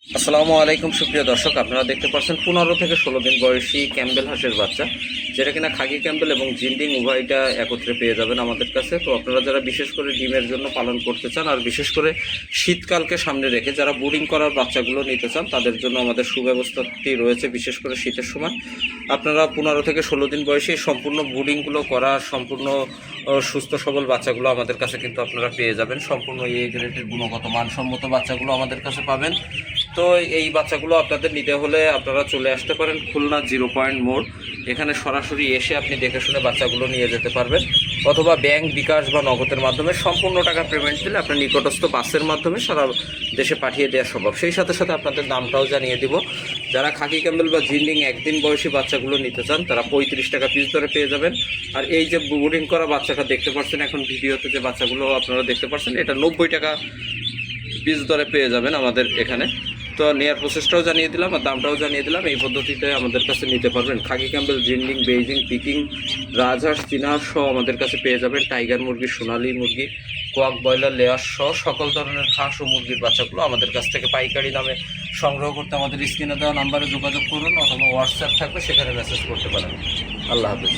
আসসালামু আলাইকুম সুপ্রিয় দর্শক, আপনারা দেখতে পাচ্ছেন 15 থেকে 16 দিন বয়সী ক্যাম্বেল হাঁসের বাচ্চা, যেটা কিনা খাকি ক্যাম্বেল এবং জিন্ডিং উভয়টা একত্রে পেয়ে যাবেন আমাদের কাছে। তো আপনারা যারা বিশেষ করে ডিমের জন্য পালন করতে চান আর বিশেষ করে শীতকালকে সামনে রেখে যারা ব্রুডিং করার বাচ্চাগুলো নিতে চান, তাদের জন্য আমাদের সুব্যবস্থাটি রয়েছে। বিশেষ করে শীতের সময় আপনারা 15 থেকে 16 দিন বয়সী সম্পূর্ণ ব্রুডিংগুলো করা সম্পূর্ণ সুস্থ সবল বাচ্চাগুলো আমাদের কাছে কিন্তু আপনারা পেয়ে যাবেন। সম্পূর্ণ এ গ্রেডের গুণগত মানসম্মত বাচ্চাগুলো আমাদের কাছে পাবেন। তো এই বাচ্চাগুলো আপনাদের নিতে হলে আপনারা চলে আসতে পারেন খুলনা 0 পয়েন্ট মোড়। এখানে সরাসরি এসে আপনি দেখে শুনে বাচ্চাগুলো নিয়ে যেতে পারবেন, অথবা ব্যাংক, বিকাশ বা নগদের মাধ্যমে সম্পূর্ণ টাকা পেমেন্ট দিলে আপনার নিকটস্থ বাসের মাধ্যমে সারা দেশে পাঠিয়ে দেওয়া সম্ভব। সেই সাথে সাথে আপনাদের দামটাও জানিয়ে দিব। যারা খাকি ক্যাম্বেল বা জিন্ডিং একদিন বয়সী বাচ্চাগুলো নিতে চান, তারা 35 টাকা পিস ধরে পেয়ে যাবেন। আর এই যে ব্রুডিং করা বাচ্চাটা দেখতে পাচ্ছেন এখন ভিডিওতে, যে বাচ্চাগুলো আপনারা দেখতে পাচ্ছেন, এটা 90 টাকা পিস ধরে পেয়ে যাবেন আমাদের এখানে। তো নেয়ার প্রসেসটাও জানিয়ে দিলাম আর দামটাও জানিয়ে দিলাম। এই পদ্ধতিতে আমাদের কাছে নিতে পারবেন। খাকি ক্যাম্বেল, জিন্ডিং, বেইজিং, পিকিং, রাজহাঁস, চীনাহাঁস সহ আমাদের কাছে পেয়ে যাবেন। টাইগার মুরগি, সোনালি মুরগি, কোয়াক, ব্রয়লার, লেয়ার সহ সকল ধরনের হাঁস ও মুরগির বাচ্চাগুলো আমাদের কাছ থেকে পাইকারি দামে সংগ্রহ করতে আমাদের স্ক্রিনে দেওয়া নাম্বারে যোগাযোগ করুন, অথবা হোয়াটসঅ্যাপ থাকবে সেখানে মেসেজ করতে পারেন। আল্লাহ হাফেজ।